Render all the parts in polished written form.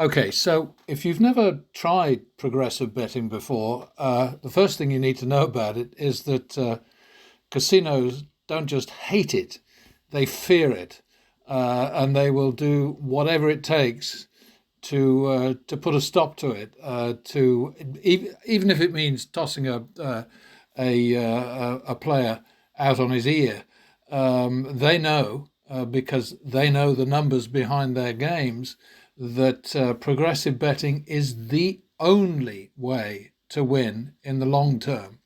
Okay, so if you've never tried progressive betting before, the first thing you need to know about it is that casinos don't just hate it, they fear it. And they will do whatever it takes to put a stop to it. Even if it means tossing a player out on his ear, they know because they know the numbers behind their games that progressive betting is the only way to win in the long term.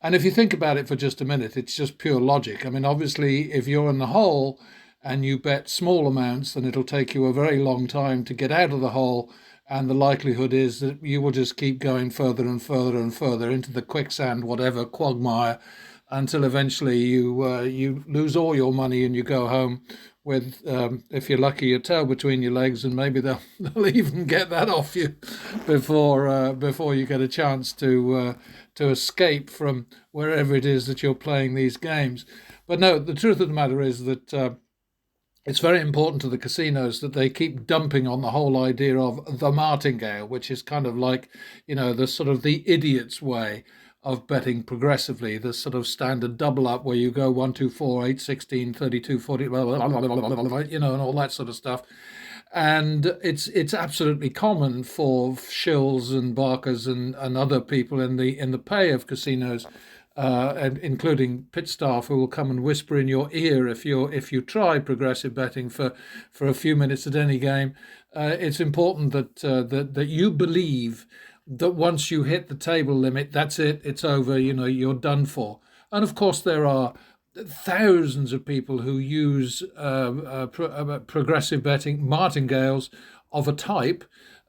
And if you think about it for just a minute, it's just pure logic. I mean, obviously, if you're in the hole and you bet small amounts, then it'll take you a very long time to get out of the hole. And the likelihood is that you will just keep going further and further and further into the quicksand, whatever quagmire, until eventually you lose all your money and you go home with, if you're lucky, your tail between your legs, and maybe they'll even get that off you before you get a chance to escape from wherever it is that you're playing these games. But no, the truth of the matter is that it's very important to the casinos that they keep dumping on the whole idea of the martingale, which is kind of like, the sort of the idiot's way of betting progressively, the sort of standard double up where you go 1, 2, 4, 8, 16, 32, 40, blah, blah, blah, blah, blah, blah, and all that sort of stuff. And it's absolutely common for shills and barkers and other people in the pay of casinos, and including pit staff who will come and whisper in your ear if you try progressive betting for a few minutes at any game. It's important that you believe that once you hit the table limit, that's it, it's over. You're done for. And of course, there are thousands of people who use progressive betting martingales of a type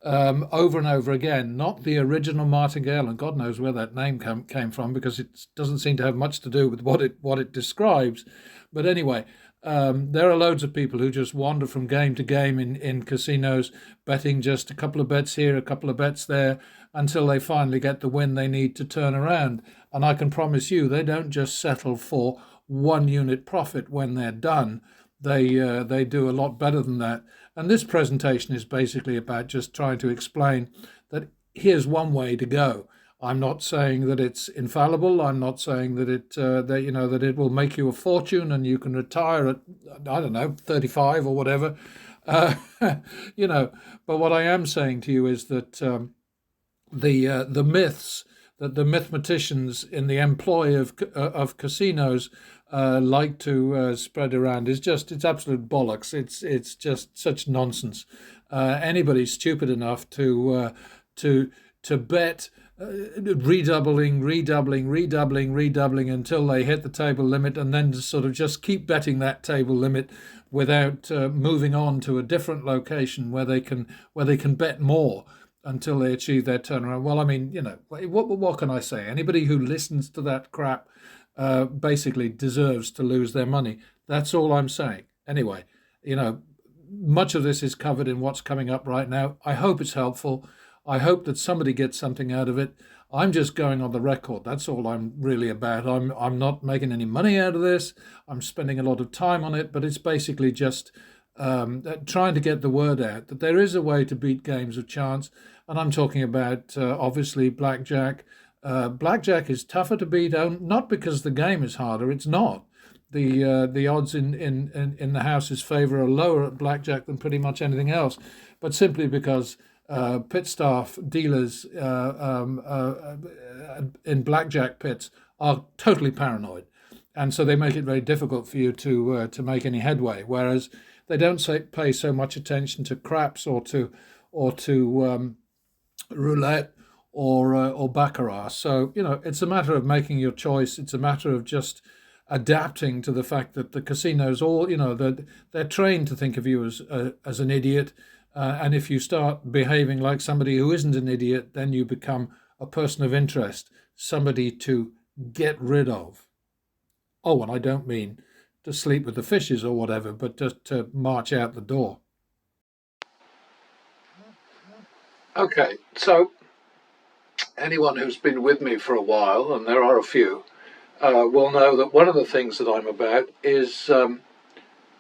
over and over again. Not the original martingale, and God knows where that name came from, because it doesn't seem to have much to do with what it describes. But anyway, there are loads of people who just wander from game to game in casinos, betting just a couple of bets here, a couple of bets there, until they finally get the win they need to turn around. And I can promise you, they don't just settle for 1 unit profit when they're done. They do a lot better than that. And this presentation is basically about just trying to explain that here's one way to go. I'm not saying that it's infallible. I'm not saying that it will make you a fortune and you can retire at, I don't know, 35 or whatever. Uh, but what I am saying to you is that the myths that the mathematicians in the employ of casinos like to spread around it's absolute bollocks. It's just such nonsense. Anybody stupid enough to bet redoubling until they hit the table limit, and then to sort of just keep betting that table limit without moving on to a different location where they can bet more until they achieve their turnaround. Well, I mean, what can I say? Anybody who listens to that crap basically deserves to lose their money. That's all I'm saying. Anyway, much of this is covered in what's coming up right now. I hope it's helpful. I hope that somebody gets something out of it. I'm just going on the record. That's all I'm really about. I'm not making any money out of this. I'm spending a lot of time on it, but it's basically just trying to get the word out that there is a way to beat games of chance. And I'm talking about obviously blackjack. Blackjack is tougher to beat, not because the game is harder. It's not. The odds in the house's favour are lower at blackjack than pretty much anything else, but simply because pit staff, dealers in blackjack pits are totally paranoid, and so they make it very difficult for you to make any headway. Whereas they don't pay so much attention to craps or to roulette or baccarat. So it's a matter of making your choice. It's a matter of just adapting to the fact that the casinos all that they're trained to think of you as an idiot, and if you start behaving like somebody who isn't an idiot, then you become a person of interest, somebody to get rid of. Oh, and I don't mean to sleep with the fishes or whatever, but just to march out the door. Okay, so anyone who's been with me for a while, and there are a few, will know that one of the things that I'm about is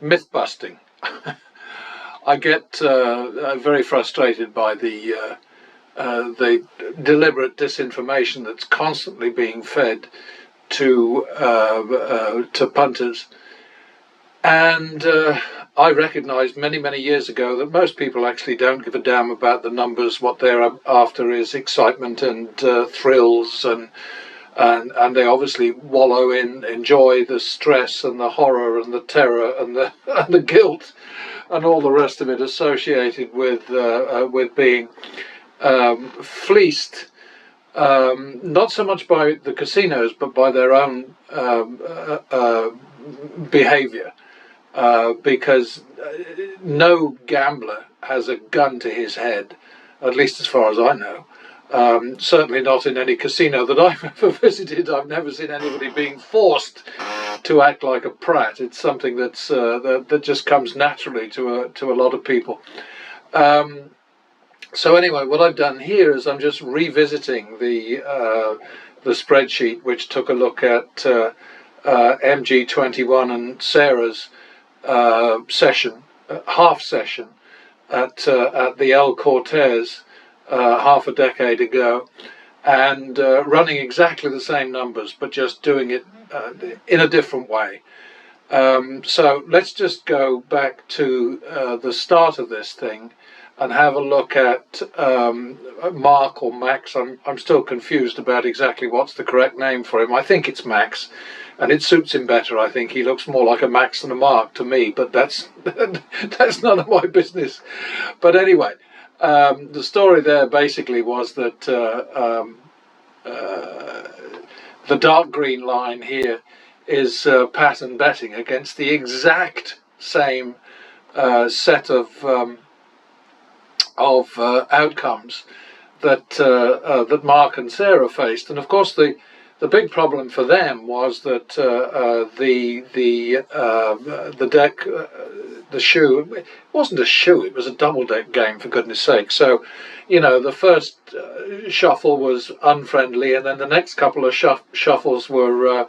myth busting. I get very frustrated by the deliberate disinformation that's constantly being fed to punters. And I recognised many years ago that most people actually don't give a damn about the numbers. What they're after is excitement and thrills, and they obviously wallow in, enjoy the stress and the horror and the terror and the and the guilt and all the rest of it associated with being fleeced. Not so much by the casinos, but by their own behaviour. Because no gambler has a gun to his head, at least as far as I know. Certainly not in any casino that I've ever visited. I've never seen anybody being forced to act like a prat. It's something that's that just comes naturally to a lot of people. So anyway, what I've done here is I'm just revisiting the spreadsheet, which took a look at MG21 and Sarah's session, half session at the El Cortez half a decade ago, and running exactly the same numbers, but just doing it in a different way. So let's just go back to the start of this thing and have a look at Mark or Max. I'm still confused about exactly what's the correct name for him. I think it's Max, and it suits him better. I think he looks more like a Max than a Mark to me, but that's that's none of my business. But anyway, the story there basically was that the dark green line here is pattern betting against the exact same set of outcomes that that Mark and Sarah faced. And of course the big problem for them was that the deck, the shoe, it wasn't a shoe, it was a double deck game, for goodness sake. So, you know, the first shuffle was unfriendly, and then the next couple of shuffles were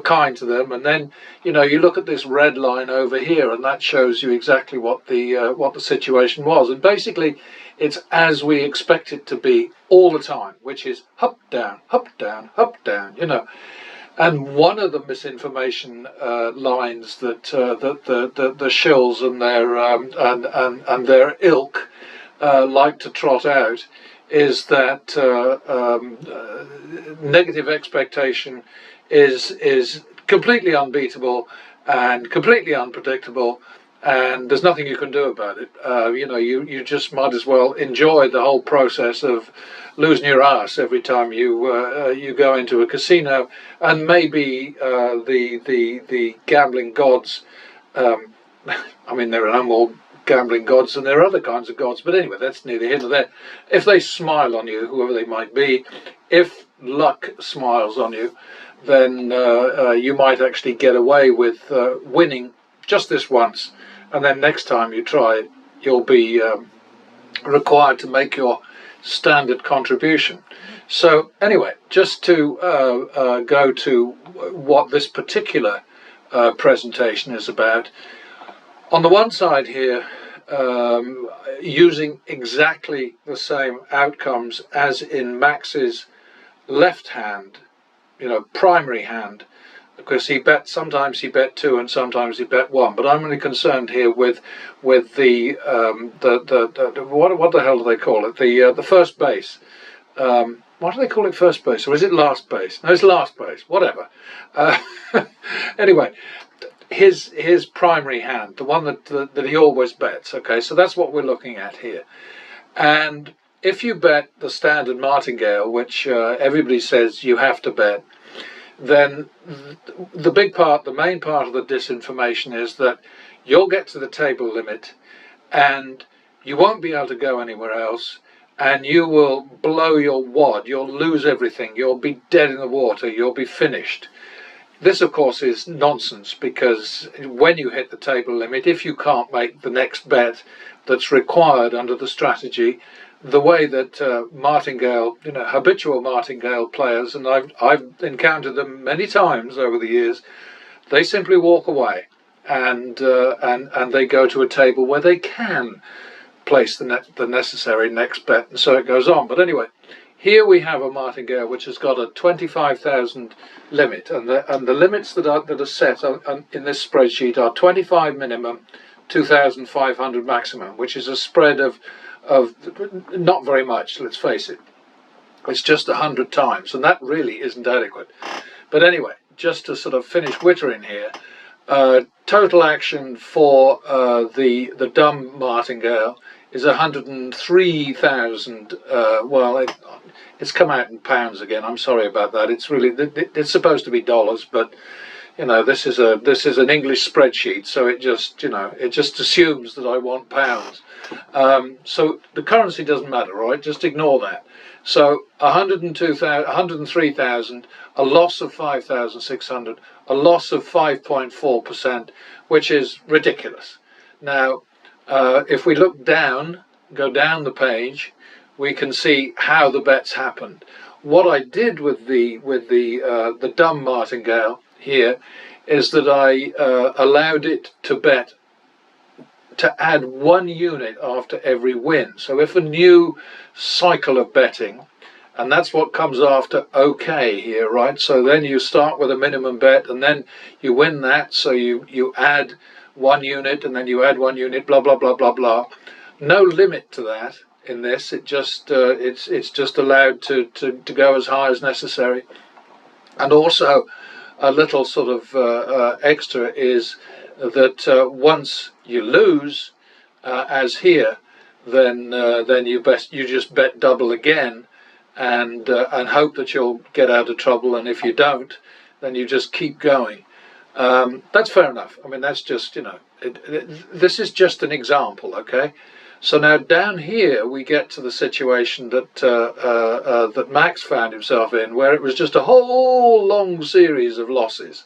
kind to them, and then, you know, you look at this red line over here, and that shows you exactly what the situation was. And basically, it's as we expect it to be all the time, which is up down, up down, up down. You know, and one of the misinformation lines that the shills and their ilk like to trot out is that negative expectation is completely unbeatable and completely unpredictable, and there's nothing you can do about it. You know, you just might as well enjoy the whole process of losing your ass every time you go into a casino, and maybe the gambling gods. I mean, there are no more gambling gods and there are other kinds of gods, but anyway, that's neither here nor there. If they smile on you, whoever they might be, if luck smiles on you, then you might actually get away with winning just this once, and then next time you try it, you'll be required to make your standard contribution. So anyway, just to go to what this particular presentation is about. On the one side here, using exactly the same outcomes as in Max's left hand, you know, primary hand, because he bet, sometimes he bet 2 and sometimes he bet 1. But I'm really concerned here with the what the hell do they call it? The first base. What do they call it, first base, or is it last base? No, it's last base. Whatever. Anyway. His primary hand, the one that he always bets. Okay, so that's what we're looking at here. And if you bet the standard martingale, which everybody says you have to bet, then the main part of the disinformation is that you'll get to the table limit and you won't be able to go anywhere else, and you will blow your wad, you'll lose everything, you'll be dead in the water, you'll be finished. This, of course, is nonsense, because when you hit the table limit, if you can't make the next bet that's required under the strategy, the way that martingale, you know, habitual martingale players, and I've encountered them many times over the years, they simply walk away. and they go to a table where they can place the necessary next bet, and so it goes on. But anyway, here we have a martingale which has got a 25,000 limit, and the limits that are set in this spreadsheet are 25 minimum, 2,500 maximum, which is a spread of not very much. Let's face it, it's just 100 times, and that really isn't adequate. But anyway, just to sort of finish whittering here, total action for the dumb martingale is 103,000. Well, it's come out in pounds again. I'm sorry about that. It's supposed to be dollars, but you know, this is an English spreadsheet, so it just assumes that I want pounds. So the currency doesn't matter, right? Just ignore that. So 103,000, a loss of 5,600, a loss of 5.4%, which is ridiculous. Now, if we look down, go down the page, we can see how the bets happened. What I did with the dumb martingale here is that I allowed it to bet to add 1 unit after every win. So if a new cycle of betting, and that's what comes after OK here, right? So then you start with a minimum bet, and then you win that, so you add 1 unit, and then you add 1 unit, blah blah blah blah blah. No limit to that in this. It just it's just allowed to go as high as necessary. And also a little sort of extra is that once you lose, as here, then you just bet double again, and hope that you'll get out of trouble. And if you don't, then you just keep going. That's fair enough. I mean, that's just, you know, this is just an example, okay? So now down here we get to the situation that that Max found himself in, where it was just a whole long series of losses.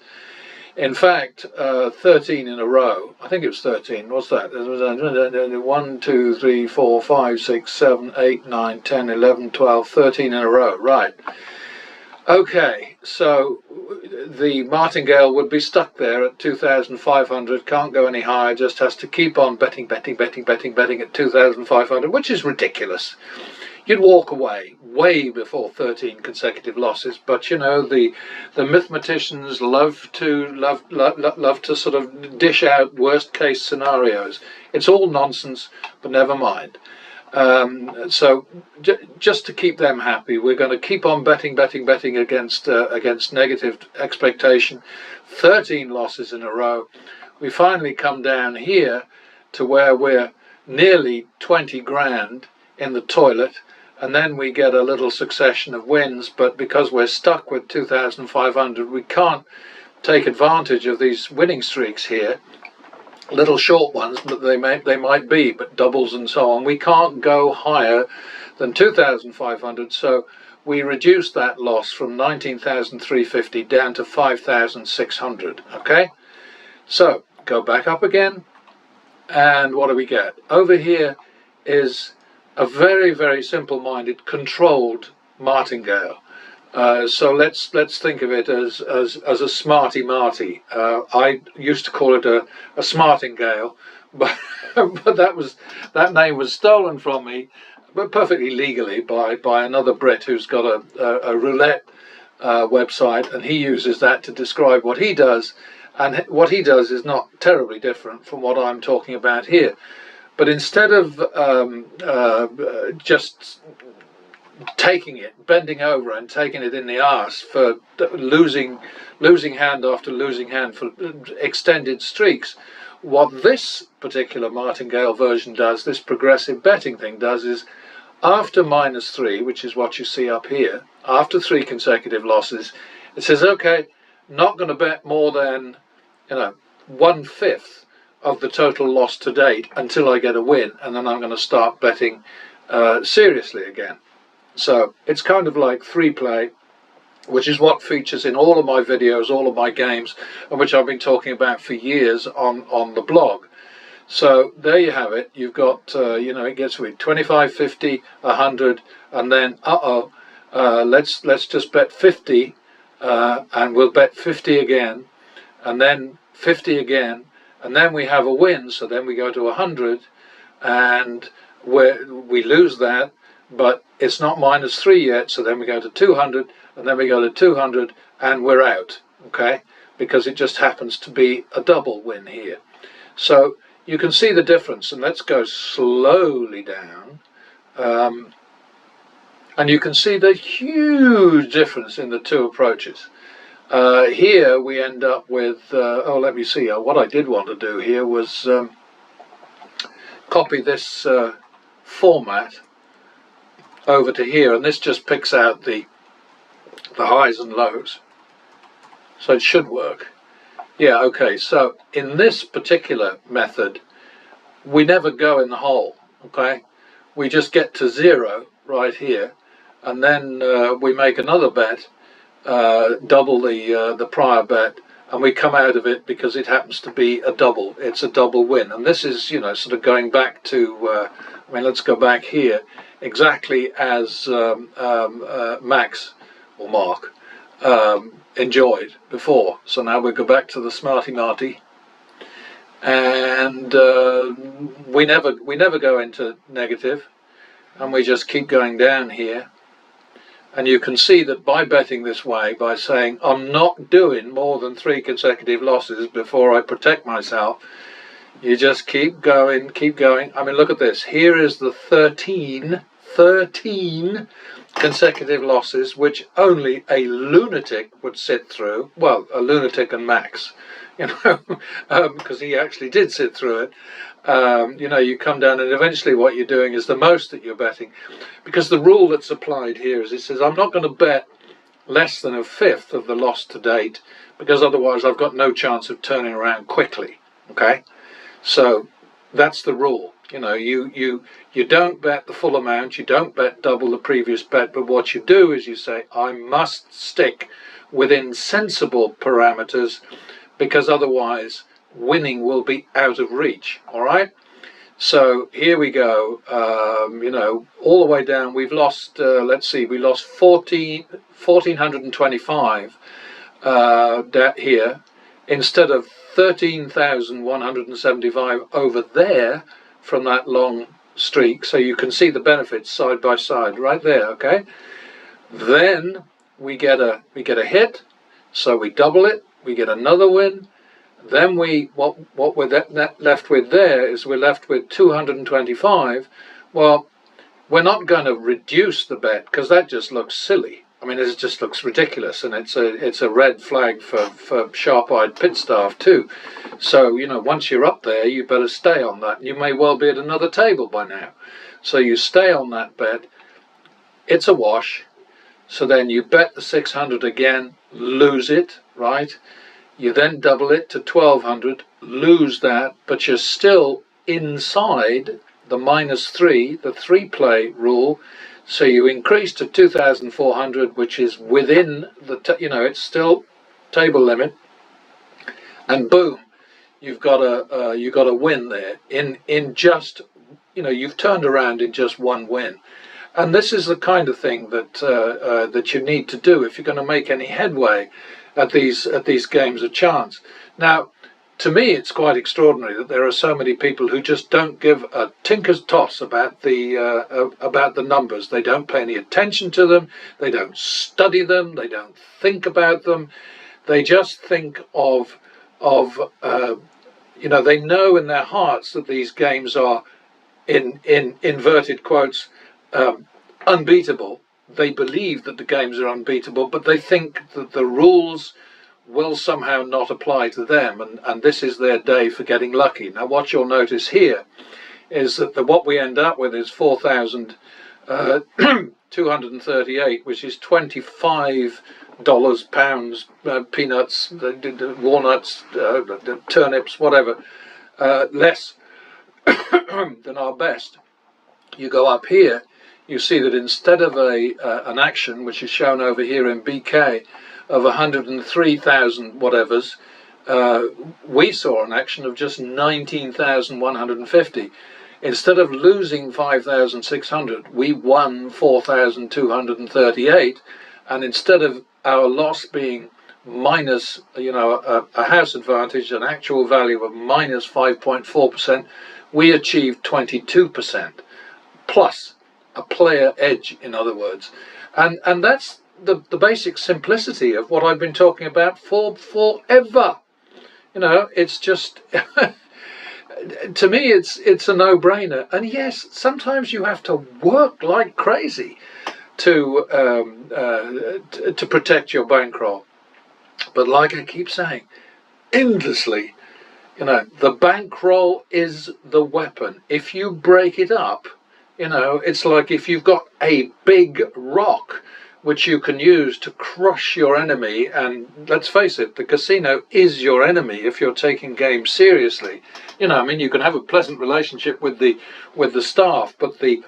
In fact, 13 in a row. I think it was 13. What's that? There was 1, 2, 3, 4, 5, 6, 7, 8, 9, 10, 11, 12, 13 in a row. Right. Okay, so the martingale would be stuck there at 2,500, can't go any higher, just has to keep on betting at 2,500, which is ridiculous. You'd walk away way before 13 consecutive losses, but you know, the mathematicians love to sort of dish out worst case scenarios. It's all nonsense, but never mind. So just to keep them happy, we're going to keep on betting against negative expectation. 13 losses in a row. We finally come down here to where we're nearly 20 grand in the toilet, and then we get a little succession of wins, but because we're stuck with 2,500, we can't take advantage of these winning streaks here. Little short ones, but they might be, but doubles and so on. We can't go higher than 2,500, so we reduce that loss from 19,350 down to 5,600. Okay, so go back up again, and what do we get? Over here is a very, very simple-minded, controlled martingale. So let's think of it as a smarty marty. I used to call it a smartingale, but that name was stolen from me, but perfectly legally by another Brit who's got a roulette website, and he uses that to describe what he does, and what he does is not terribly different from what I'm talking about here. But instead of just taking it, bending over and taking it in the arse for losing hand after losing hand for extended streaks, what this particular martingale version does, this progressive betting thing does, is after -3, which is what you see up here, after 3 consecutive losses, it says, okay, not going to bet more than 1/5 of the total loss to date until I get a win, and then I'm going to start betting seriously again. So it's kind of like 3-play, which is what features in all of my videos, all of my games, and which I've been talking about for years on the blog. So there you have it. You've got, it gets with 25, 50, 100, and then, let's just bet 50, and we'll bet 50 again, and then 50 again, and then we have a win, so then we go to 100, and we lose that, but it's not -3 yet, so then we go to 200, and then we go to 200, and we're out, okay, because it just happens to be a double win here. So you can see the difference, and let's go slowly down, and you can see the huge difference in the two approaches. Here we end up with, oh, let me see, what I did want to do here was copy this format over to here, and this just picks out the highs and lows, so it should work. Yeah, okay, so in this particular method we never go in the hole, okay, we just get to 0 right here, and then we make another bet, double the prior bet, and we come out of it because it happens to be a double. It's a double win, and this is, you know, sort of going back to I mean, let's go back here, exactly as Max or Mark enjoyed before. So now we go back to the Smarty Marty, and we never go into negative, and we just keep going down here. And you can see that by betting this way, by saying I'm not doing more than 3 consecutive losses before I protect myself, you just keep going, keep going. I mean, look at this. Here is the 13 consecutive losses, which only a lunatic would sit through. Well, a lunatic and Max, you know, because he actually did sit through it. You know, you come down, and eventually what you're doing is the most that you're betting, because the rule that's applied here is it says I'm not going to bet less than 1/5 of the loss to date, because otherwise I've got no chance of turning around quickly. Okay, so that's the rule. You know, you don't bet the full amount, you don't bet double the previous bet, but what you do is you say I must stick within sensible parameters, because otherwise winning will be out of reach. All right, so here we go. You know, all the way down we've lost, let's see, we lost 1,425 here, instead of 13,175 over there from that long streak. So you can see the benefits side by side right there. Okay, then we get a hit, so we double it, we get another win. Then what we're left with there is we're left with 225. Well, we're not going to reduce the bet, because that just looks silly. I mean, it just looks ridiculous, and it's a red flag for sharp-eyed pit staff too. So, you know, once you're up there, you better stay on that. You may well be at another table by now. So you stay on that bet. It's a wash. So then you bet the 600 again, lose it, right? You then double it to 1,200, lose that, but you're still inside the -3, the 3-play rule. So you increase to 2,400, which is within the, you know, it's still table limit, and boom, you've got a win there in just, you know, you've turned around in just one win. And this is the kind of thing that that you need to do if you're going to make any headway at these games of chance. Now, to me, it's quite extraordinary that there are so many people who just don't give a tinker's toss about the numbers. They don't pay any attention to them. They don't study them. They don't think about them. They just think of you know, they know in their hearts that these games are, in inverted quotes, unbeatable. They believe that the games are unbeatable, but they think that the rules will somehow not apply to them, and this is their day for getting lucky. Now, what you'll notice here is that what we end up with is 4,238, which is $25, pounds, peanuts, walnuts, turnips, whatever, less than our best. You go up here, you see that instead of an action, which is shown over here in BK, of 103,000 whatevers, we saw an action of just 19,150. Instead of losing 5,600, we won 4,238, and instead of our loss being minus, a house advantage, an actual value of minus 5.4%, we achieved 22%, plus a player edge, in other words. And that's the basic simplicity of what I've been talking about for forever. It's just, to me, it's a no-brainer. And yes, sometimes you have to work like crazy to protect your bankroll. But like I keep saying, endlessly, the bankroll is the weapon. If you break it up, it's like if you've got a big rock which you can use to crush your enemy, and let's face it, the casino is your enemy if you're taking games seriously. You can have a pleasant relationship with the staff, but the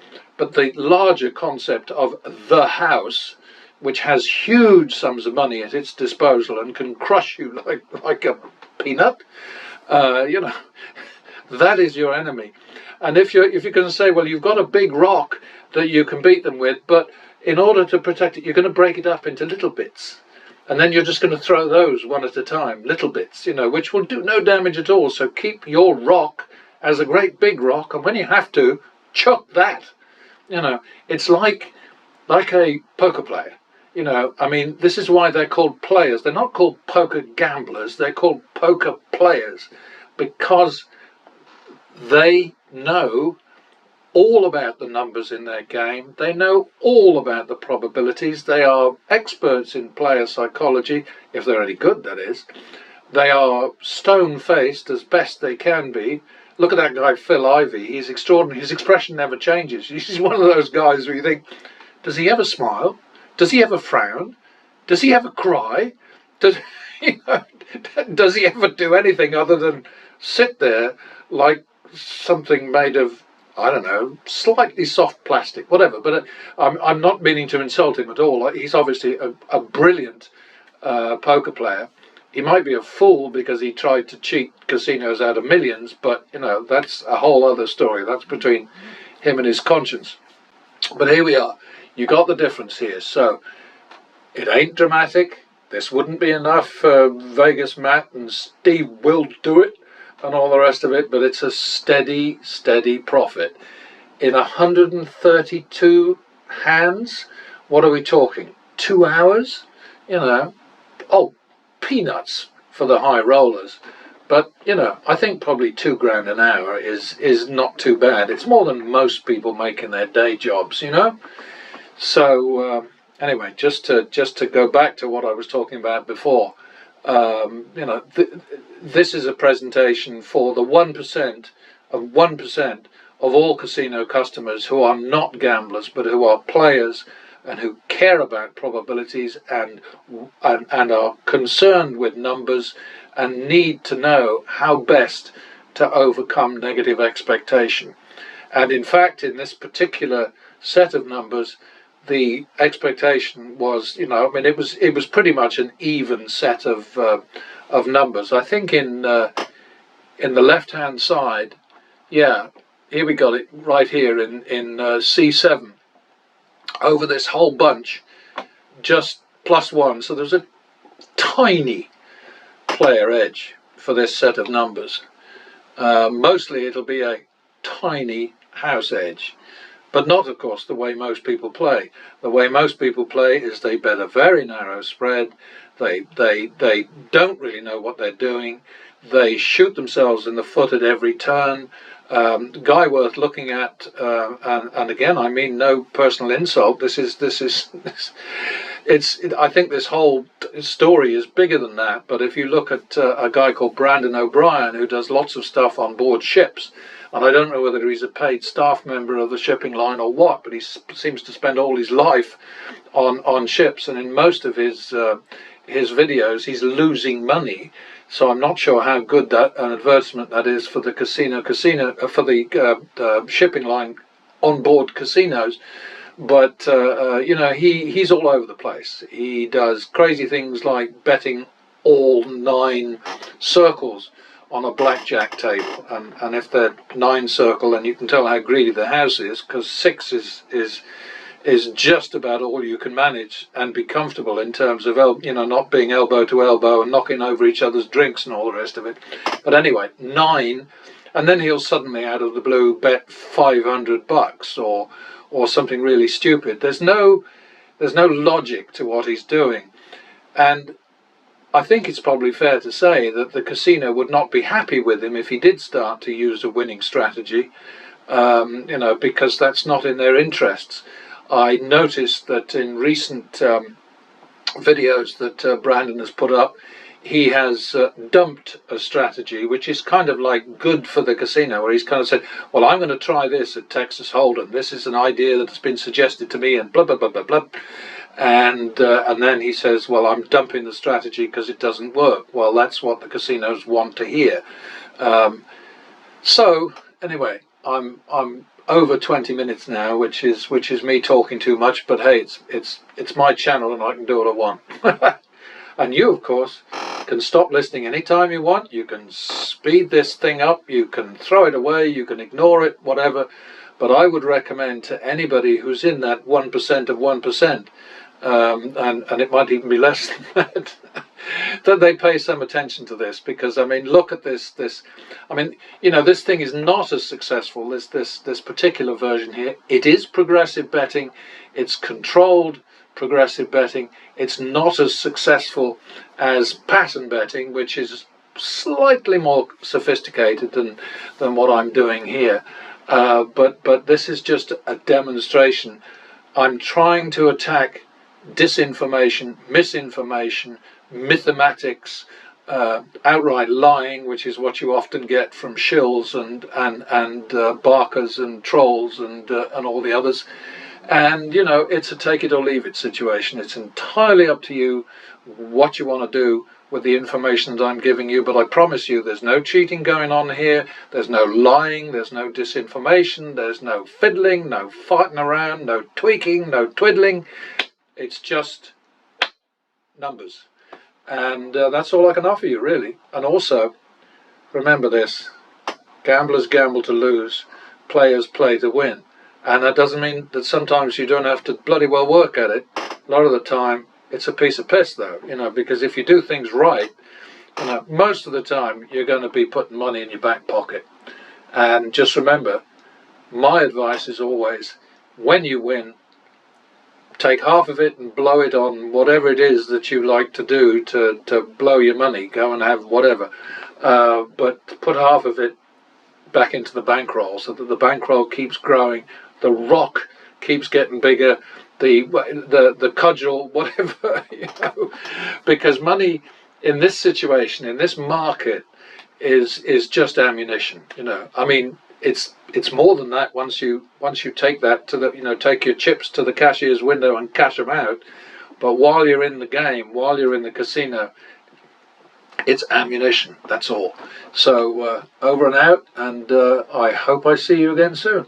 larger concept of the house, which has huge sums of money at its disposal and can crush you like a peanut, that is your enemy. And if you're going to say, well, you've got a big rock that you can beat them with, but in order to protect it, you're going to break it up into little bits, and then you're just going to throw those one at a time, little bits, which will do no damage at all. So keep your rock as a great big rock, and when you have to, chuck that. It's like a poker player. This is why they're called players. They're not called poker gamblers. They're called poker players, because they know all about the numbers in their game. They know all about the probabilities. They are experts in player psychology, if they're any good, that is. They are stone-faced as best they can be. Look at that guy, Phil Ivey. He's extraordinary. His expression never changes. He's one of those guys where you think, does he ever smile? Does he ever frown? Does he ever cry? Does he ever do anything other than sit there like something made of, I don't know, slightly soft plastic, whatever? But I'm not meaning to insult him at all. He's obviously a brilliant poker player. He might be a fool because he tried to cheat casinos out of millions, but that's a whole other story. That's between him and his conscience. But here we are. You got the difference here. So it ain't dramatic. This wouldn't be enough for Vegas Matt and Steve will do it and all the rest of it, but it's a steady profit. In 132 hands, what are we talking? 2 hours? Oh, peanuts for the high rollers. But, I think probably $2,000 an hour is not too bad. It's more than most people make in their day jobs, So, anyway, just to go back to what I was talking about before, this is a presentation for the 1% of all casino customers who are not gamblers, but who are players and who care about probabilities and are concerned with numbers and need to know how best to overcome negative expectation. And in fact, in this particular set of numbers, the expectation was, it was pretty much an even set of numbers. I think in the left-hand side, yeah, here we got it right here in C7. Over this whole bunch, just +1. So there's a tiny player edge for this set of numbers. Mostly it'll be a tiny house edge, but not, of course, the way most people play. The way most people play is they bet a very narrow spread. They don't really know what they're doing. They shoot themselves in the foot at every turn. Guy worth looking at, and again, I mean no personal insult. I think this whole story is bigger than that. But if you look at a guy called Brandon O'Brien, who does lots of stuff on board ships, and I don't know whether he's a paid staff member of the shipping line or what, but he seems to spend all his life on ships, and in most of his videos, he's losing money. So I'm not sure how good an advertisement that is for the for the shipping line on board casinos. But he's all over the place. He does crazy things like betting all 9 circles on a blackjack table, and if they're 9 circle, then you can tell how greedy the house is, because 6 is is just about all you can manage and be comfortable in terms of, not being elbow to elbow and knocking over each other's drinks and all the rest of it. But anyway, 9, and then he'll suddenly out of the blue bet $500 or something really stupid. There's no logic to what he's doing, and I think it's probably fair to say that the casino would not be happy with him if he did start to use a winning strategy, because that's not in their interests. I noticed that in recent videos that Brandon has put up, he has dumped a strategy which is kind of like good for the casino, where he's kind of said, well, I'm going to try this at Texas Hold'em. This is an idea that has been suggested to me and blah, blah, blah, blah, blah. And then he says, well, I'm dumping the strategy because it doesn't work. Well, that's what the casinos want to hear. So anyway, I'm over 20 minutes now, which is me talking too much. But hey, it's my channel and I can do what I want. And you, of course, can stop listening anytime you want. You can speed this thing up. You can throw it away. You can ignore it, whatever. But I would recommend to anybody who's in that 1% of 1%, and it might even be less than that, that they pay some attention to this, because I mean, look at this. I mean, this thing is not as successful as this particular version here. It is progressive betting. It's controlled progressive betting. It's not as successful as pattern betting, which is slightly more sophisticated than what I'm doing here. But this is just a demonstration. I'm trying to attack disinformation, misinformation, mathematics, outright lying, which is what you often get from shills and barkers and trolls and all the others. And it's a take it or leave it situation. It's entirely up to you what you want to do with the information that I'm giving you, but I promise you there's no cheating going on here, there's no lying, there's no disinformation, there's no fiddling, no farting around, no tweaking, no twiddling. It's just numbers. And that's all I can offer you, really. And also, remember this: gamblers gamble to lose, players play to win. And that doesn't mean that sometimes you don't have to bloody well work at it. A lot of the time, it's a piece of piss, though, because if you do things right, most of the time you're going to be putting money in your back pocket. And just remember, my advice is always, when you win, take half of it and blow it on whatever it is that you like to do to blow your money. Go and have whatever. But put half of it back into the bankroll so that the bankroll keeps growing, the rock keeps getting bigger, the cudgel, whatever, because money in this situation, in this market, is just ammunition. I mean, it's more than that once you take that to the take your chips to the cashier's window and cash them out. But while you're in the game, while you're in the casino, it's ammunition. That's all. So over and out, and I hope I see you again soon.